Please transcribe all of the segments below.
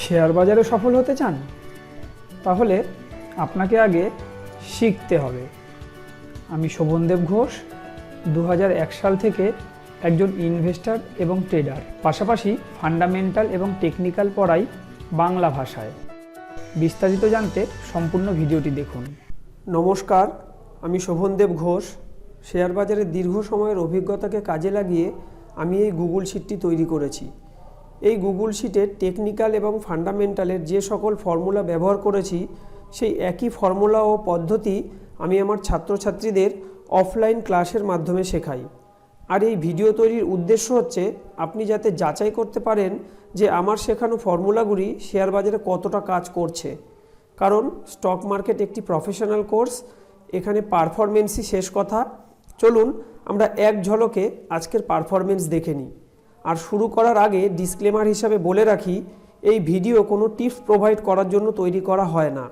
Share বাজারে সফল হতে চান? তাহলে আপনাকে আগে শিখতে হবে। আমি শোভনদেব ঘোষ, 2001 সাল থেকে একজন ইনভেস্টর এবং ট্রেডার, পাশাপাশি ফান্ডামেন্টাল এবং টেকনিক্যাল পড়াই বাংলা ভাষায়। বিস্তারিত জানতে সম্পূর্ণ ভিডিওটি দেখুন। নমস্কার, আমি শোভনদেব ঘোষ। শেয়ার বাজারে দীর্ঘ সময়ের অভিজ্ঞতাকে কাজে লাগিয়ে আমি এই গুগল শিটটি তৈরি করেছি। এই গুগল শিটে টেকনিক্যাল এবং ফান্ডামেন্টালের যে সকল ফর্মুলা ব্যবহার করেছি, সেই একই ফর্মুলা ও পদ্ধতি আমি আমার ছাত্রছাত্রীদের অফলাইন ক্লাসের মাধ্যমে শেখাই। আর এই ভিডিও তৈরির উদ্দেশ্য হচ্ছে আপনি যাতে যাচাই করতে পারেন যে আমার শেখানো ফর্মুলাগুলি শেয়ার বাজারে কতটা কাজ করছে। কারণ স্টক মার্কেট একটি প্রফেশনাল কোর্স, এখানে পারফরমেন্সই শেষ কথা। চলুন আমরা এক ঝলকে আজকের পারফরমেন্স দেখে নিই। আর শুরু করার আগে ডিসক্লেমার হিসাবে বলে রাখি, এই ভিডিও কোনো টিপস প্রোভাইড করার জন্য তৈরি করা হয় না।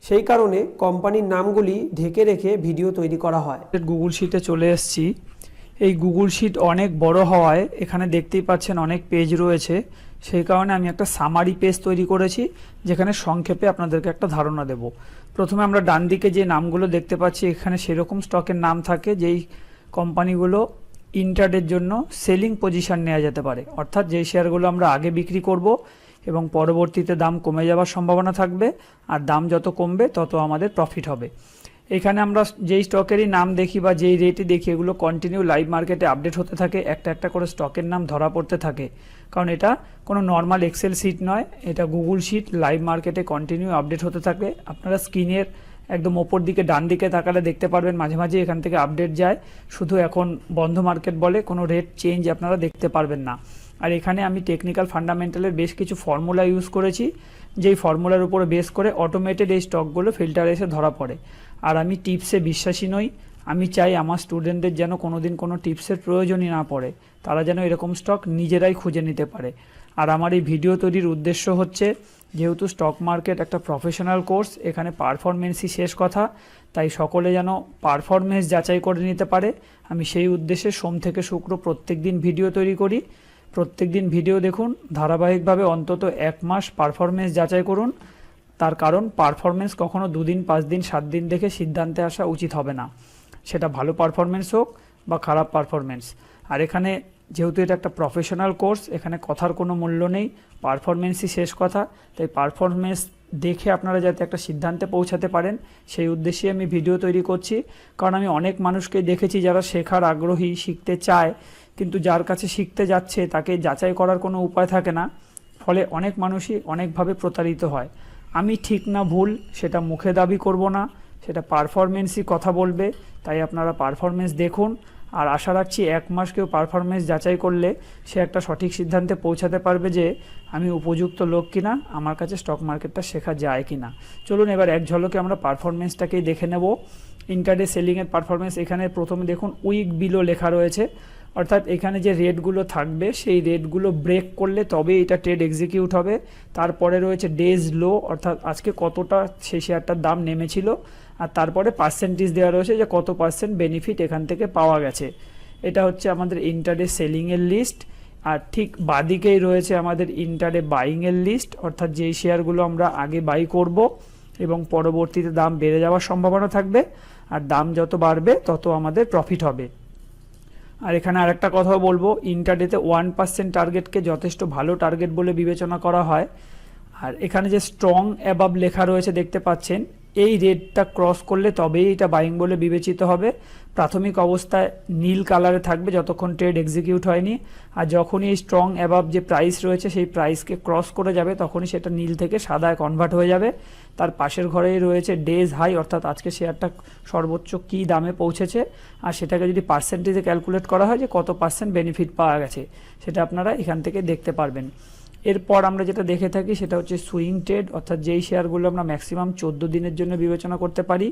সেই কারণে কোম্পানির নামগুলি ঢেকে রেখে ভিডিও তৈরি করা হয়। গুগল শিটে চলে এসেছি। এই গুগল শিট অনেক বড় হওয়ায় এখানে দেখতেই পাচ্ছেন অনেক পেজ রয়েছে। সেই কারণে আমি একটা সামারি পেজ তৈরি করেছি, যেখানে সংক্ষেপে আপনাদেরকে একটা ধারণা দেব। প্রথমে আমরা ডান দিকে যে নামগুলো দেখতে পাচ্ছি, এখানে সেরকম স্টকের নাম থাকে যেই কোম্পানিগুলো ইন্ট্রাডের জন্য সেলিং পজিশন নেওয়া যেতে পারে, অর্থাৎ যেই শেয়ারগুলো আমরা আগে বিক্রি করব এবং পরবর্তীতে দাম কমে যাওয়ার সম্ভাবনা থাকবে, আর দাম যত কমবে তত আমাদের প্রফিট হবে। এখানে আমরা যেই স্টকেরই নাম দেখি বা যেই রেটই দেখি, এগুলো কন্টিনিউ লাইভ মার্কেটে আপডেট হতে থাকে, একটা একটা করে স্টকের নাম ধরা পড়তে থাকে। কারণ এটা কোনো নর্মাল এক্সেল শিট নয়, এটা গুগল শিট, লাইভ মার্কেটে কন্টিনিউ আপডেট হতে থাকে। আপনারা স্ক্রিনের একদম ওপর দিকে ডান দিকে তাকালে দেখতে পারবেন মাঝে মাঝে এখান থেকে আপডেট যায়। শুধু এখন বন্ধ মার্কেট বলে কোনো রেট চেঞ্জ আপনারা দেখতে পারবেন না। আর এখানে আমি টেকনিক্যাল ফান্ডামেন্টালের বেশ কিছু ফর্মুলা ইউজ করেছি, যেই ফর্মুলার উপরে বেস করে অটোমেটেড এই স্টকগুলো ফিল্টারে এসে ধরা পড়ে। আর আমি টিপসে বিশ্বাসী নই। আমি চাই আমার স্টুডেন্টদের যেন কোনোদিন কোনো টিপসের প্রয়োজনই না পড়ে, তারা যেন এরকম স্টক নিজেরাই খুঁজে নিতে পারে। আর আমার এই ভিডিও তৈরির উদ্দেশ্য হচ্ছে, যেহেতু স্টক মার্কেট একটা প্রফেশনাল কোর্স, এখানে পারফরমেন্সই শেষ কথা, তাই সকলে যেন পারফরমেন্স যাচাই করে নিতে পারে। আমি সেই উদ্দেশ্যে সোম থেকে শুক্র প্রত্যেক দিন ভিডিও তৈরি করি। প্রত্যেক দিন ভিডিও দেখুন, ধারাবাহিকভাবে অন্তত 1 মাস পারফরমেন্স যাচাই করুন। তার কারণ পারফরমেন্স কখনো 2 দিন 5 দিন 7 দিন দেখে সিদ্ধান্তে আসা উচিত হবে না, সেটা ভালো পারফরমেন্স হোক বা খারাপ পারফরমেন্স। আর এখানে যেহেতু এটা একটা প্রফেশনাল কোর্স, এখানে কথার কোনো মূল্য নেই, পারফরমেন্সই শেষ কথা। তাই পারফরমেন্স দেখে আপনারা যাতে একটা সিদ্ধান্তে পৌঁছাতে পারেন, সেই উদ্দেশ্যে আমি ভিডিও তৈরি করছি। কারণ আমি অনেক মানুষকে দেখেছি যারা শেখার আগ্রহী, শিখতে চায়, কিন্তু যার কাছে শিখতে যাচ্ছে তাকে যাচাই করার কোনো উপায় থাকে না, ফলে অনেক মানুষই অনেকভাবে প্রতারিত হয়। আমি ঠিক না ভুল সেটা মুখে দাবি করব না, সেটা পারফরমেন্সই কথা বলবে। তাই আপনারা পারফরমেন্স দেখুন, আর আশা রাখছি 1 মাস কেউ পারফরমেন্স যাচাই করলে সে একটা সঠিক সিদ্ধান্তে পৌঁছাতে পারবে যে আমি উপযুক্ত লোক কিনা, আমার কাছে স্টক মার্কেটটা শেখা যায় কিনা। চলুন এবার এক ঝলকে আমরা পারফরমেন্সটাকেই দেখে নেব। ইন্টারডে সেলিংয়ের পারফরমেন্স, এখানে প্রথমে দেখুন উইক বিলো লেখা রয়েছে, অর্থাৎ এখানে যে রেটগুলো থাকবে সেই রেটগুলো ব্রেক করলে তবে এটা ট্রেড এক্সিকিউট হবে। তারপরে রয়েছে ডেজ লো, অর্থাৎ আজকে কতটা সেই শেয়ারটার দাম নেমেছিল, আর তারপরে পার্সেন্টেজ দেওয়া রয়েছে যে কত পার্সেন্ট বেনিফিট এখান থেকে পাওয়া গেছে। এটা হচ্ছে আমাদের ইন্টারডে সেলিংয়ের লিস্ট। আর ঠিক বাদিকেই রয়েছে আমাদের ইন্টারডে বাইংয়ের লিস্ট, অর্থাৎ যেই শেয়ারগুলো আমরা আগে বাই করব এবং পরবর্তীতে দাম বেড়ে যাওয়ার সম্ভাবনা থাকবে, আর দাম যত বাড়বে তত আমাদের প্রফিট হবে। আর এখানে আরেকটা কথাও বলবো, ইন্টারডেতে 1% টার্গেটকে যথেষ্ট ভালো টার্গেট বলে বিবেচনা করা হয়। আর এখানে যে স্ট্রং অ্যাবাভ লেখা রয়েছে দেখতে পাচ্ছেন, এই রেটটা ক্রস করলে তবেই এটা বাইং বলে বিবেচিত হবে। প্রাথমিক অবস্থায় নীল কালারে থাকবে যতক্ষণ ট্রেড এক্সিকিউট হয়নি, আর যখনই এই স্ট্রং অ্যাবাভ যে প্রাইস রয়েছে সেই প্রাইসকে ক্রস করে যাবে তখনই সেটা নীল থেকে সাদায় কনভার্ট হয়ে যাবে। তার পাশের ঘরেই রয়েছে ডেজ হাই, অর্থাৎ আজকে শেয়ারটা সর্বোচ্চ কী দামে পৌঁছেছে, আর সেটাকে যদি পার্সেন্টেজে ক্যালকুলেট করা হয় যে কত পার্সেন্ট বেনিফিট পাওয়া গেছে, সেটা আপনারা এখান থেকে দেখতে পারবেন। এরপর আমরা যেটা দেখে থাকি সেটা হচ্ছে সুইং ট্রেড, অর্থাৎ যেই শেয়ারগুলো আমরা ম্যাক্সিমাম 14 দিনের জন্য বিবেচনা করতে পারি।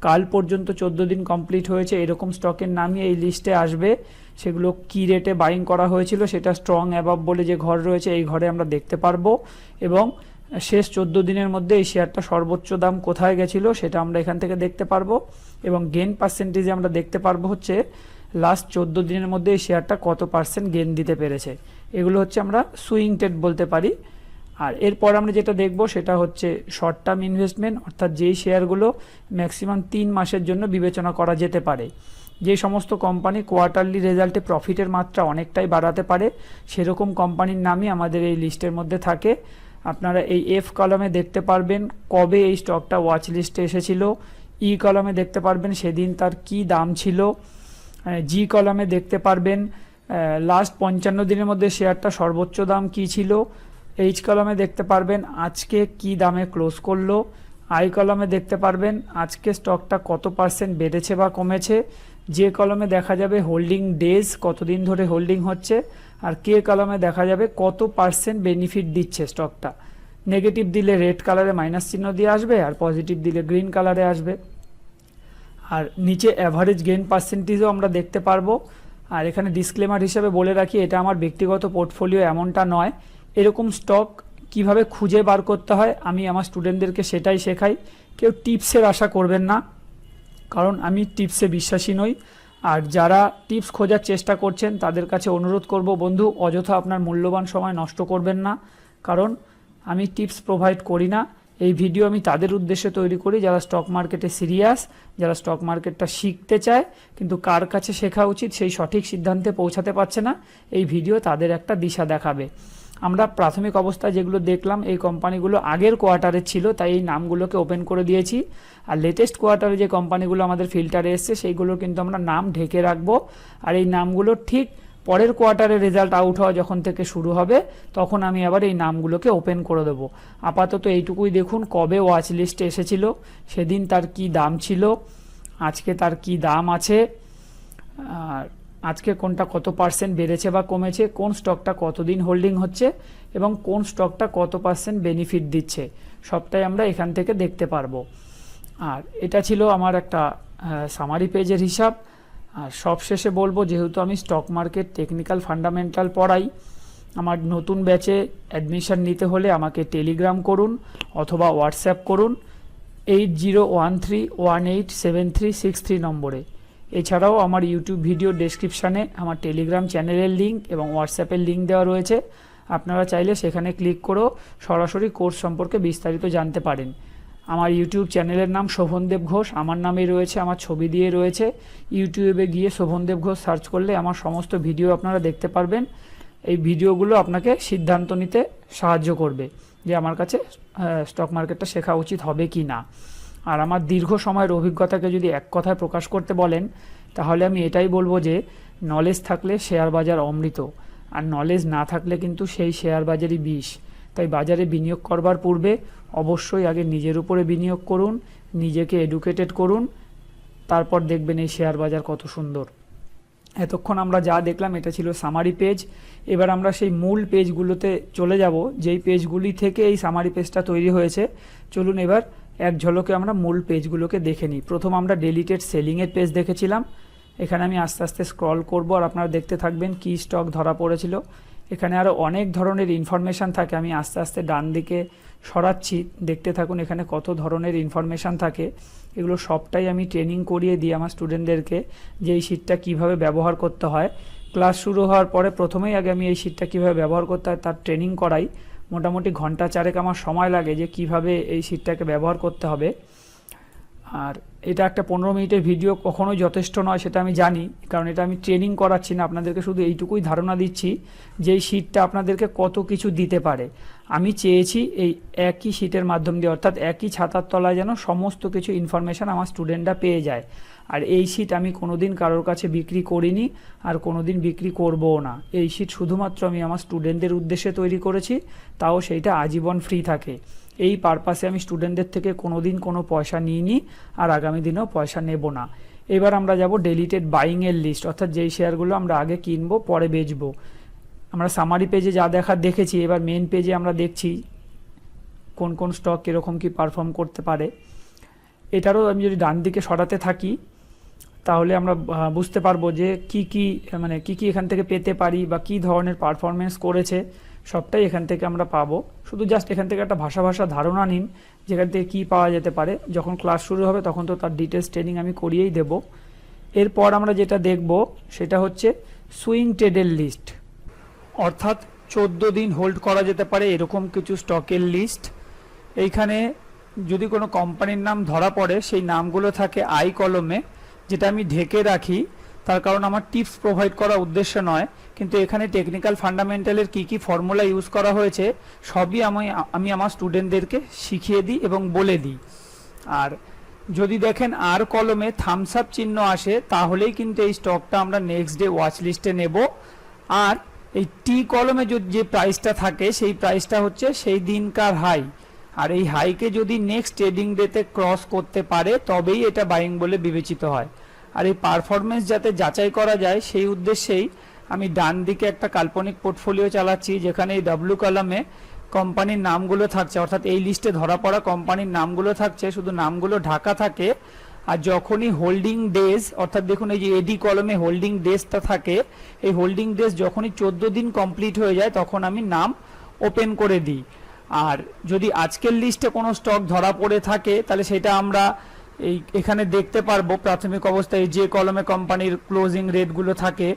কাল পর্যন্ত 14 দিন কমপ্লিট হয়েছে এরকম স্টকের নামই এই লিস্টে আসবে। সেগুলো কী রেটে বাইং করা হয়েছিল সেটা স্ট্রং অ্যাবাভ বলে যে ঘর রয়েছে এই ঘরে আমরা দেখতে পারবো, এবং শেষ 14 দিনের মধ্যে এই শেয়ারটা সর্বোচ্চ দাম কোথায় গেছিলো সেটা আমরা এখান থেকে দেখতে পারবো, এবং গেন পার্সেন্টেজে আমরা দেখতে পারবো হচ্ছে লাস্ট 14 দিনের মধ্যে এই শেয়ারটা কত পার্সেন্ট গেন দিতে পেরেছে। এগুলো হচ্ছে আমরা সুইং ট্রেড বলতে পারি। আর এরপর আমরা যেটা দেখব সেটা হচ্ছে শর্ট টার্ম ইনভেস্টমেন্ট, অর্থাৎ যেই শেয়ারগুলো ম্যাক্সিমাম 3 মাসের জন্য বিবেচনা করা যেতে পারে। যে সমস্ত কোম্পানি কোয়ার্টারলি রেজাল্টে প্রফিটের মাত্রা অনেকটাই বাড়াতে পারে সেরকম কোম্পানির নামই আমাদের এই লিস্টের মধ্যে থাকে। আপনারা এই এফ কলামে দেখতে পারবেন কবে এই স্টকটা ওয়াচ লিস্টে এসেছিল, ই কলামে দেখতে পারবেন সেদিন তার কি দাম ছিল, জি কলামে দেখতে পারবেন লাস্ট 55 দিনের মধ্যে শেয়ারটা সর্বোচ্চ দাম কি ছিল, এইচ কলামে দেখতে পারবেন আজকে কি দামে ক্লোজ করলো, আই কলামে দেখতে পারবেন আজকে স্টকটা কত পার্সেন্ট বেড়েছে বা কমেছে, যে কলামে দেখা যাবে হোল্ডিং ডেজ কতদিন ধরে হোল্ডিং হচ্ছে, আর কে কলামে দেখা যাবে কত পার্সেন্ট বেনিফিট দিচ্ছে স্টকটা। নেগেটিভ দিলে রেড কালারে মাইনাস চিহ্ন দিয়ে আসবে, আর পজিটিভ দিলে গ্রিন কালারে আসবে। আর নিচে অ্যাভারেজ গেইন পার্সেন্টেজও আমরা দেখতে পারবো। আর এখানে ডিসক্লেমার হিসেবে বলে রাখি, এটা আমার ব্যক্তিগত পোর্টফোলিও এমনটা নয়। এরকম স্টক কিভাবে খুঁজে বার করতে হয় আমি আমার স্টুডেন্টদেরকে সেটাই শেখাই। কেউ টিপসের আশা করবেন না, কারণ আমি টিপসে বিশ্বাসী নই। আর যারা টিপস খোঁজার চেষ্টা করছেন তাদের কাছে অনুরোধ করব, বন্ধু অযথা আপনার মূল্যবান সময় নষ্ট করবেন না, কারণ আমি টিপস প্রোভাইড করি না। এই ভিডিও আমি তাদের উদ্দেশ্যে তৈরি করি যারা স্টক মার্কেটে সিরিয়াস, যারা স্টক মার্কেটটা শিখতে চায় কিন্তু কার কাছে শেখা উচিত সেই সঠিক সিদ্ধান্তে পৌঁছাতে পারছে না। এই ভিডিও তাদের একটা দিশা দেখাবে। আমরা প্রাথমিক অবস্থায় যেগুলো দেখলাম এই কোম্পানিগুলো আগের কোয়ার্টারে ছিল, তাই এই নামগুলোকে ওপেন করে দিয়েছি। আর লেটেস্ট কোয়ার্টারে যে কোম্পানিগুলো আমাদের ফিল্টারে এসছে সেইগুলোর কিন্তু আমরা নাম ঢেকে রাখবো। আর এই নামগুলো ঠিক পরের কোয়ার্টারে রেজাল্ট আউট হওয়া যখন থেকে শুরু হবে তখন আমি আবার এই নামগুলোকে ওপেন করে দেবো। আপাতত এইটুকুই দেখুন কবে ওয়াচ লিস্টে এসেছিল, সেদিন তার কি দাম ছিল, আজকে তার কি দাম আছে, আর আজকে কোনটা কত পার্সেন্ট বেড়েছে বা কমেছে, কোন স্টকটা কতদিন হোল্ডিং হচ্ছে এবং কোন স্টকটা কত পার্সেন্ট বেনিফিট দিচ্ছে, সবটাই আমরা এখান থেকে দেখতে পারবো। আর এটা ছিল আমার একটা সামারি পেজের হিসাব। আর সবশেষে বলবো, যেহেতু আমি স্টক মার্কেট টেকনিক্যাল ফান্ডামেন্টাল পড়াই, আমার নতুন ব্যাচে অ্যাডমিশন নিতে হলে আমাকে টেলিগ্রাম করুন অথবা হোয়াটসঅ্যাপ করুন 8013187363 নম্বরে। এছাড়াও আমার ইউটিউব ভিডিও ডেসক্রিপশানে আমার টেলিগ্রাম চ্যানেলের লিঙ্ক এবং হোয়াটসঅ্যাপের লিঙ্ক দেওয়া রয়েছে। আপনারা চাইলে সেখানে ক্লিক করেও সরাসরি কোর্স সম্পর্কে বিস্তারিত জানতে পারেন। আমার ইউটিউব চ্যানেলের নাম শোভনদেব ঘোষ, আমার নামেই রয়েছে, আমার ছবি দিয়ে রয়েছে। ইউটিউবে গিয়ে শোভনদেব ঘোষ সার্চ করলে আমার সমস্ত ভিডিও আপনারা দেখতে পারবেন। এই ভিডিওগুলো আপনাকে সিদ্ধান্ত নিতে সাহায্য করবে যে আমার কাছে স্টক মার্কেটটা শেখা উচিত হবে কি না। আর আমার দীর্ঘ সময়ের অভিজ্ঞতাকে যদি এক কথায় প্রকাশ করতে বলেন তাহলে আমি এটাই বলবো যে নলেজ থাকলে শেয়ার বাজার অমৃত, আর নলেজ না থাকলে কিন্তু সেই শেয়ার বাজারই বিষ। তাই বাজারে বিনিয়োগ করবার পূর্বে অবশ্যই আগে নিজের উপরে বিনিয়োগ করুন, নিজেকে এডুকেটেড করুন, তারপর দেখবেন এই শেয়ার বাজার কত সুন্দর। এতক্ষণ আমরা যা দেখলাম এটা ছিল সামারি পেজ। এবার আমরা সেই মূল পেজগুলোতে চলে যাব, যেই পেজগুলি থেকে এই সামারি পেজটা তৈরি হয়েছে। চলুন এবার এক ঝলকে আমরা মূল পেজগুলোকে দেখে নিই। প্রথম আমরা ডেলিটেড সেলিংয়ের পেজ দেখেছিলাম। এখানে আমি আস্তে আস্তে স্ক্রল করব আর আপনারা দেখতে থাকবেন কি স্টক ধরা পড়েছিল। এখানে আরও অনেক ধরনের ইনফরমেশান থাকে, আমি আস্তে আস্তে ডান দিকে সরাচ্ছি, দেখতে থাকুন এখানে কত ধরনের ইনফরমেশান থাকে। এগুলো সবটাই আমি ট্রেনিং করিয়ে দিই আমার স্টুডেন্টদেরকে যে এই শিটটা কীভাবে ব্যবহার করতে হয়। ক্লাস শুরু হওয়ার পরে প্রথমেই আগে আমি এই শিটটা কীভাবে ব্যবহার করতে হয় তার ট্রেনিং করাই। মোটামুটি ঘন্টা চারেক আমার সময় লাগে যে কিভাবে এই শিটটাকে ব্যবহার করতে হবে। আর এটা একটা 15 মিনিটের ভিডিও কখনোই যথেষ্ট নয়, সেটা আমি জানি, কারণ এটা আমি ট্রেনিং করাচ্ছি না, আপনাদেরকে শুধু এইটুকুই ধারণা দিচ্ছি যে এই শিটটা আপনাদেরকে কত কিছু দিতে পারে। আমি চেয়েছি এই একই শিটের মাধ্যম দিয়ে, অর্থাৎ একই ছাতার তলায় যেন সমস্ত কিছু ইনফরমেশান আমার স্টুডেন্টরা পেয়ে যায়। আর এই শিট আমি কোনোদিন কারোর কাছে বিক্রি করিনি আর কোনোদিন বিক্রি করবও না। এই শিট শুধুমাত্র আমি আমার স্টুডেন্টদের উদ্দেশ্যে তৈরি করেছি, তাও সেইটা আজীবন ফ্রি থাকে। এই পারপাসে আমি স্টুডেন্টদের থেকে কোনোদিন কোনো পয়সা নিইনি আর আগামী দিনেও পয়সা নেব না। এবার আমরা যাব ডেলিটেড বাইংয়ের লিস্ট, অর্থাৎ যেই শেয়ারগুলো আমরা আগে কিনবো পরে বেচবো। আমরা সামারি পেজে যা দেখার দেখেছি, এবার মেন পেজে আমরা দেখছি কোন কোন স্টক কীরকম কী পারফর্ম করতে পারে। এটারও আমি যদি ডান দিকে সরাতে থাকি তাহলে আমরা বুঝতে পারবো যে কি কি এখান থেকে পেতে পারি বা কী ধরনের পারফরমেন্স করেছে, সবটাই এখান থেকে আমরা পাবো। শুধু জাস্ট এখান থেকে একটা ভাষা ধারণা নিন যেখান থেকে কী পাওয়া যেতে পারে। যখন ক্লাস শুরু হবে তখন তো তার ডিটেলস ট্রেনিং আমি করিয়েই দেব। এরপর আমরা যেটা দেখব সেটা হচ্ছে সুইং ট্রেডের লিস্ট, অর্থাৎ 14 দিন হোল্ড করা যেতে পারে এরকম কিছু স্টকের লিস্ট। এইখানে যদি কোনো কোম্পানির নাম ধরা পড়ে সেই নামগুলো থাকে আই কলমে, যেটা আমি ঢেকে রাখি, তার কারণ আমার টিপস প্রোভাইড করা উদ্দেশ্য নয়, কিন্তু এখানে টেকনিক্যাল ফান্ডামেন্টালের কি কি ফর্মুলা ইউজ করা হয়েছে সবই আমি আমার স্টুডেন্টদেরকে শিখিয়ে দিই এবং বলে দিই। আর যদি দেখেন আর কলমে থামস আপ চিহ্ন আসে তাহলেই কিন্তু এই স্টকটা আমরা নেক্সট ডে ওয়াচ লিস্টে নেব। আর এই টি কলমে যে প্রাইসটা থাকে সেই প্রাইসটা হচ্ছে সেই দিনকার হাই, আর এই হাইকে যদি নেক্সট ট্রেডিং ডেতে ক্রস করতে পারে তবেই এটা বাইং বলে বিবেচিত হয়। আর এই পারফরমেন্স যাতে যাচাই করা যায় সেই উদ্দেশ্যেই আমি ডান দিকে একটা কাল্পনিক পোর্টফোলিও চালাচ্ছি, যেখানে এই ডাব্লু কলামে কোম্পানির নামগুলো থাকছে, অর্থাৎ এই লিস্টে ধরা পড়া কোম্পানির নামগুলো থাকছে, শুধু নামগুলো ঢাকা থাকে। আর যখনই হোল্ডিং ডেজ, অর্থাৎ দেখুন এই যে এডি কলমে হোল্ডিং ডেজটা থাকে, এই হোল্ডিং ডেজ যখনই 14 দিন কমপ্লিট হয়ে যায় তখন আমি নাম ওপেন করে দিই। আর যদি আজকের লিস্টে কোনো স্টক ধরা পড়ে থাকে তাহলে সেটা আমরা এখানে দেখতে পারবো প্রাথমিক অবস্থায় যে কলমে কোম্পানির ক্লোজিং রেটগুলো থাকে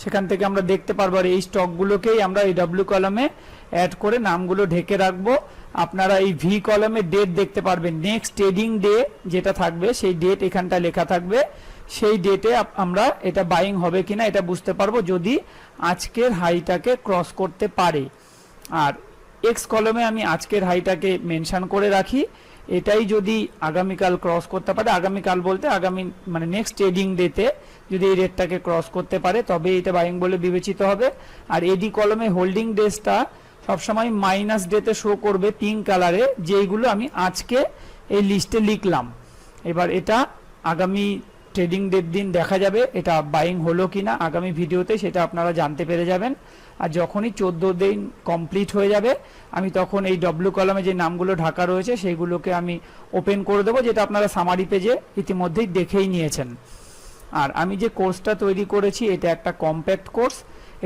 সেখান থেকে আমরা দেখতে পারবো। আর এই স্টকগুলোকেই আমরা এই ডাব্লিউ কলমে অ্যাড করে নামগুলো ঢেকে রাখবো। আপনারা এই ভি কলমে ডেট দেখতে পারবেন, নেক্সট ট্রেডিং ডে যেটা থাকবে সেই ডেট এখানটা লেখা থাকবে, সেই ডেটে আমরা এটা বাইং হবে কিনা এটা বুঝতে পারবো যদি আজকের হাইটাকে ক্রস করতে পারে। আর এক্স কলমে আমি আজকের হাইটাকে মেনশন করে রাখি, এটাই যদি আগামীকাল ক্রস করতে পারে, আগামীকাল বলতে আগামী মানে নেক্সট ট্রেডিং ডেতে যদি এই রেটটাকে ক্রস করতে পারে তবে এটা বাইং বলে বিবেচিত হবে। আর এডি কলমে হোল্ডিং ডেজটা সবসময় মাইনাস ডেতে শো করবে পিঙ্ক কালারে, যেইগুলো আমি আজকে এই লিস্টে লিখলাম। এবার এটা আগামী ট্রেডিং ডেট দিন দেখা যাবে এটা বাইং হলো কিনা, আগামী ভিডিওতে সেটা আপনারা জানতে পেরে যাবেন। আর যখনই 14 দিন কমপ্লিট হয়ে যাবে আমি তখন এই ডব্লিউ কলামে যে নামগুলো ঢাকা রয়েছে সেইগুলোকে আমি ওপেন করে দেবো, যেটা আপনারা সামারি পেজে ইতিমধ্যেই দেখেই নিয়েছেন। আর আমি যে কোর্সটা তৈরি করেছি এটা একটা কম্প্যাক্ট কোর্স,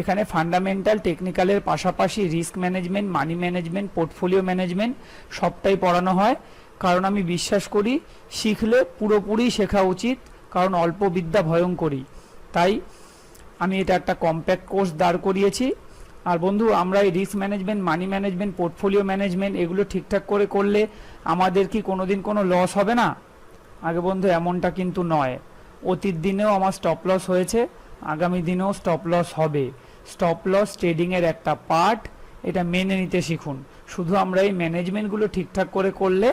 এখানে ফান্ডামেন্টাল টেকনিক্যালের পাশাপাশি risk management, money management, portfolio management সবটাই পড়ানো হয়। কারণ আমি বিশ্বাস করি শিখলে পুরোপুরি শেখা উচিত, কারণ অল্প বিদ্যা ভয়ঙ্করী। তাই আমি এটা একটা কম্প্যাক্ট কোর্স দাঁড় করিয়েছি। আর বন্ধু, আমরা এই risk management, money management, portfolio management এগুলো ঠিকঠাক করে করলে আমাদের কি কোনোদিন কোনো লস হবে না? আগে বন্ধু এমনটা কিন্তু নয়। অতীত দিনেও আমার স্টপ লস হয়েছে, আগামী দিনেও স্টপ লস হবে। স্টপ লস ট্রেডিংয়ের একটা পার্ট, এটা মেনে নিতে শিখুন। শুধু আমরা এই ম্যানেজমেন্টগুলো ঠিকঠাক করে করলে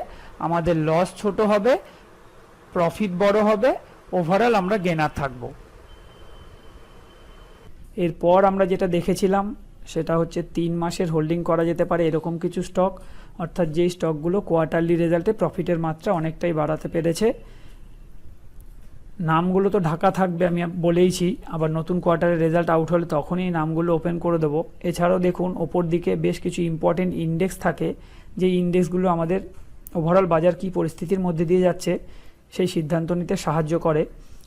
আমাদের লস ছোট হবে, প্রফিট বড় হবে, ওভারঅল আমরা গেনার থাকবো। এরপর আমরা যেটা দেখেছিলাম সেটা হচ্ছে 3 মাসের হোল্ডিং করা যেতে পারে এরকম কিছু স্টক, অর্থাৎ যেই স্টকগুলো কোয়ার্টারলি রেজাল্টে প্রফিটের মাত্রা অনেকটাই বাড়াতে পেরেছে। নামগুলো তো ঢাকা থাকবে আমি বলেইছি, আবার নতুন কোয়ার্টারের রেজাল্ট আউট হলে তখনই নামগুলো ওপেন করে দেবো। এছাড়াও দেখুন ওপর দিকে বেশ কিছু ইম্পর্টেন্ট ইন্ডেক্স থাকে, যে ইন্ডেক্সগুলো আমাদের ওভারঅল বাজার কী পরিস্থিতির মধ্যে দিয়ে যাচ্ছে সেই সিদ্ধান্ত নিতে সাহায্য করে।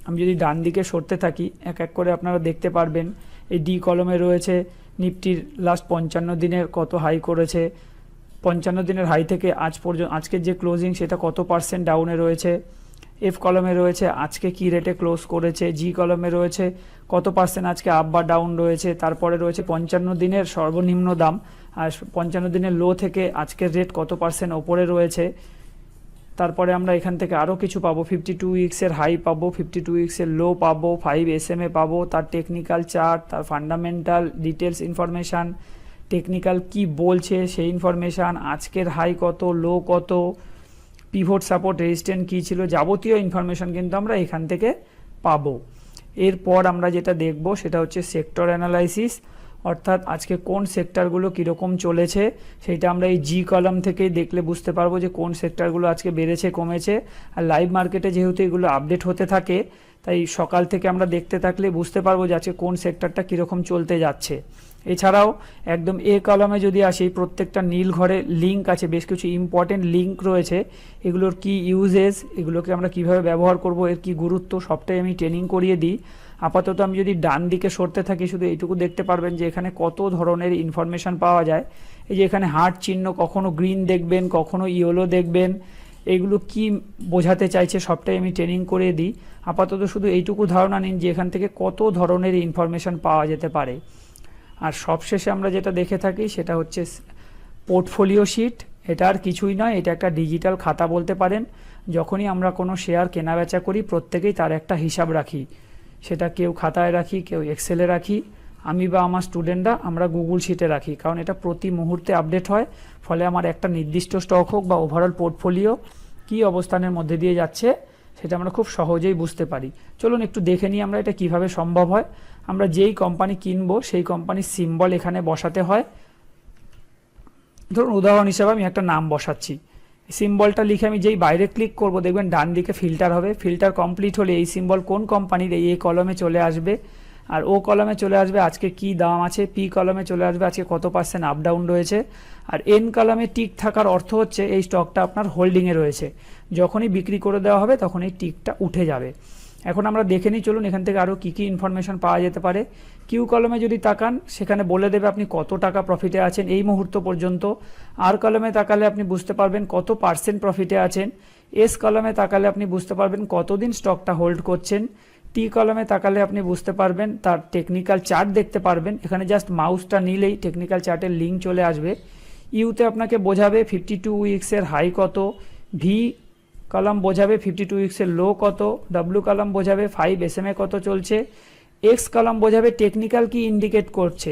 আমি যদি ডান দিকে সরতে থাকি এক এক করে আপনারা দেখতে পারবেন এই ডি কলমে রয়েছে নিফটির লাস্ট 55 দিনের কত হাই করেছে, 55 দিনের হাই থেকে আজ পর্যন্ত আজকের যে ক্লোজিং সেটা কত পার্সেন্ট ডাউনে রয়েছে। এফ কলমে রয়েছে আজকে কি রেটে ক্লোজ করেছে, জি কলমে রয়েছে কত পার্সেন্ট আজকে আপ বা ডাউন রয়েছে, তারপরে রয়েছে 55 দিনের সর্বনিম্ন দাম আর 55 দিনের লো থেকে আজকের রেট কত পার্সেন্ট ওপরে রয়েছে। তারপরে আমরা এখান থেকে আরও কিছু পাবো, 52 উইক্সের হাই পাবো, 52 উইক্সের লো পাবো, 5 SMA পাবো, তার টেকনিক্যাল চার্ট, তার ফান্ডামেন্টাল ডিটেলস ইনফরমেশান, টেকনিক্যাল কি বলছে সেই ইনফরমেশান, আজকের হাই কত, লো কত, পিভট সাপোর্ট রেজিস্ট্যান্ট কী ছিল, যাবতীয় ইনফরমেশান কিন্তু আমরা এখান থেকে পাবো। এরপর আমরা যেটা দেখব সেটা হচ্ছে সেক্টর অ্যানালাইসিস, অর্থাৎ আজকে কোন সেক্টরগুলো কীরকম চলেছে সেইটা আমরা এই জি কলাম থেকেই দেখলে বুঝতে পারবো যে কোন সেক্টরগুলো আজকে বেড়েছে কমেছে। আর লাইভ মার্কেটে যেহেতু এগুলো আপডেট হতে থাকে তাই সকাল থেকে আমরা দেখতে থাকলে বুঝতে পারবো যে আজকে কোন সেক্টরটা কীরকম চলতে যাচ্ছে। এছাড়াও একদম এ কলামে যদি আসি, প্রত্যেকটা নীল ঘরে লিঙ্ক আছে, বেশ কিছু ইম্পর্টেন্ট লিঙ্ক রয়েছে, এগুলোর কি ইউজেস, এগুলোকে আমরা কিভাবে ব্যবহার করব, এর কি গুরুত্ব সবটাই আমি ট্রেনিং করিয়ে দিই। আপাতত আমি যদি ডান দিকে সরতে থাকি শুধু এইটুকু দেখতে পারবেন যে এখানে কত ধরনের ইনফরমেশান পাওয়া যায়। এই যে এখানে হার্ট চিহ্ন, কখনো গ্রিন দেখবেন, কখনো ইয়েলো দেখবেন, এইগুলো কি বোঝাতে চাইছে সবটাই আমি ট্রেনিং করে দিই। আপাতত শুধু এইটুকু ধারণা নিন যে এখান থেকে কত ধরনের ইনফরমেশান পাওয়া যেতে পারে। আর সবশেষে আমরা যেটা দেখে থাকি সেটা হচ্ছে পোর্টফোলিও শিট। এটা আর কিছুই নয়, এটা একটা ডিজিটাল খাতা বলতে পারেন। যখনই আমরা কোনো শেয়ার কেনাবেচা করি প্রত্যেকেই তার একটা হিসাব রাখি, সেটা কেউ খাতায় রাখি, কেউ এক্সেলে রাখি, আমি বা আমার স্টুডেন্টরা আমরা গুগল শিটে রাখি, কারণ এটা প্রতি মুহূর্তে আপডেট হয়। ফলে আমার একটা নির্দিষ্ট স্টক হোক বা ওভারঅল পোর্টফোলিও কী অবস্থানের মধ্যে দিয়ে যাচ্ছে সেটা আমরা খুব সহজেই বুঝতে পারি। চলুন একটু দেখে নিই আমরা এটা কিভাবে সম্ভব হয়। আমরা যেই কোম্পানি কিনবো সেই কোম্পানির সিম্বল এখানে বসাতে হয়। ধরুন উদাহরণ হিসেবে আমি একটা নাম বসাচ্ছি, সিম্বলটা লিখে আমি যেই বাইরে ক্লিক করব দেখবেন ডান দিকে ফিল্টার হবে। ফিল্টার কমপ্লিট হলে এই সিম্বল কোন কোম্পানির এই কলমে চলে আসবে, আর ও কলমে চলে আসবে আজকে কি দাম আছে, পি কলমে চলে আসবে আজকে কত % আপ ডাউন রয়েছে, আর এন কলমে টিক থাকার অর্থ হচ্ছে এই স্টকটা আপনার হোল্ডিংয়ে রয়েছে। যখনই বিক্রি করে দেওয়া হবে তখন এই টিকটা উঠে যাবে। এখন আমরা দেখে নিই, চলুন এখান থেকে আরও কী কী ইনফরমেশন পাওয়া যেতে পারে। কিউ কলমে যদি তাকান সেখানে বলে দেবে আপনি কত টাকা প্রফিটে আছেন এই মুহূর্ত পর্যন্ত। আর কলমে তাকালে আপনি বুঝতে পারবেন কত % প্রফিটে আছেন। এস কলমে তাকালে আপনি বুঝতে পারবেন কতদিন স্টকটা হোল্ড করছেন। টি কলমে তাকালে আপনি বুঝতে পারবেন তার টেকনিক্যাল চার্ট দেখতে পারবেন। এখানে জাস্ট মাউসটা নিলেই টেকনিক্যাল চার্টের লিঙ্ক চলে আসবে। ইউতে আপনাকে বোঝাবে 52 উইক্সের হাই কত, ভি কলাম বোঝাবে 52 উইক্সের লো কত, ডব্লিউ কলাম বোঝাবে 5 SMA কত চলছে, এক্স কলাম বোঝাবে টেকনিক্যাল কি ইন্ডিকেট করছে,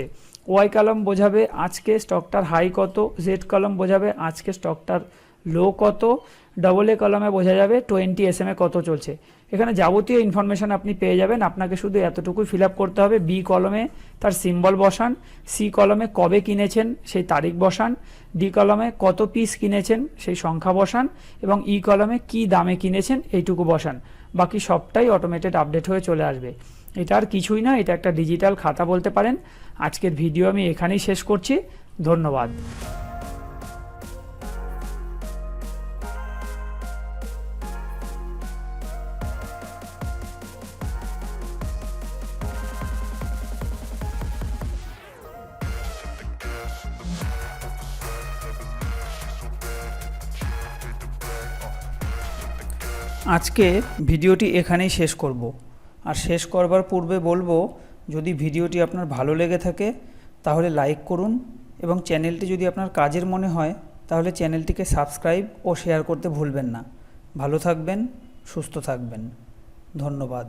ওয়াই কলাম বোঝাবে আজকে স্টকটার হাই কত, জেড কলাম বোঝাবে আজকে স্টকটার লো কত, ডবল এ কলামে বোঝা যাবে 20 SMA কত চলছে। এখানে যাবতীয় ইনফরমেশন আপনি পেয়ে যাবেন। আপনাকে শুধু এতটুকুই ফিল আপ করতে হবে, বি কলমে তার সিম্বল বসান, সি কলমে কবে কিনেছেন সেই তারিখ বসান, ডি কলমে কত পিস কিনেছেন সেই সংখ্যা বসান, এবং ই কলমে কি দামে কিনেছেন এইটুকু বসান। বাকি সবটাই অটোমেটেড আপডেট হয়ে চলে আসবে। এটা আর কিছুই না, এটা একটা ডিজিটাল খাতা বলতে পারেন। আজকের ভিডিও আমি এখানেই শেষ করছি। ধন্যবাদ। আজকে ভিডিওটি এখানেই শেষ করব। আর শেষ করবার পূর্বে বলবো, যদি ভিডিওটি আপনার ভালো লেগে থাকে তাহলে লাইক করুন, এবং চ্যানেলটি যদি আপনার কাজের মনে হয় তাহলে চ্যানেলটিকে সাবস্ক্রাইব ও শেয়ার করতে ভুলবেন না। ভালো থাকবেন, সুস্থ থাকবেন। ধন্যবাদ।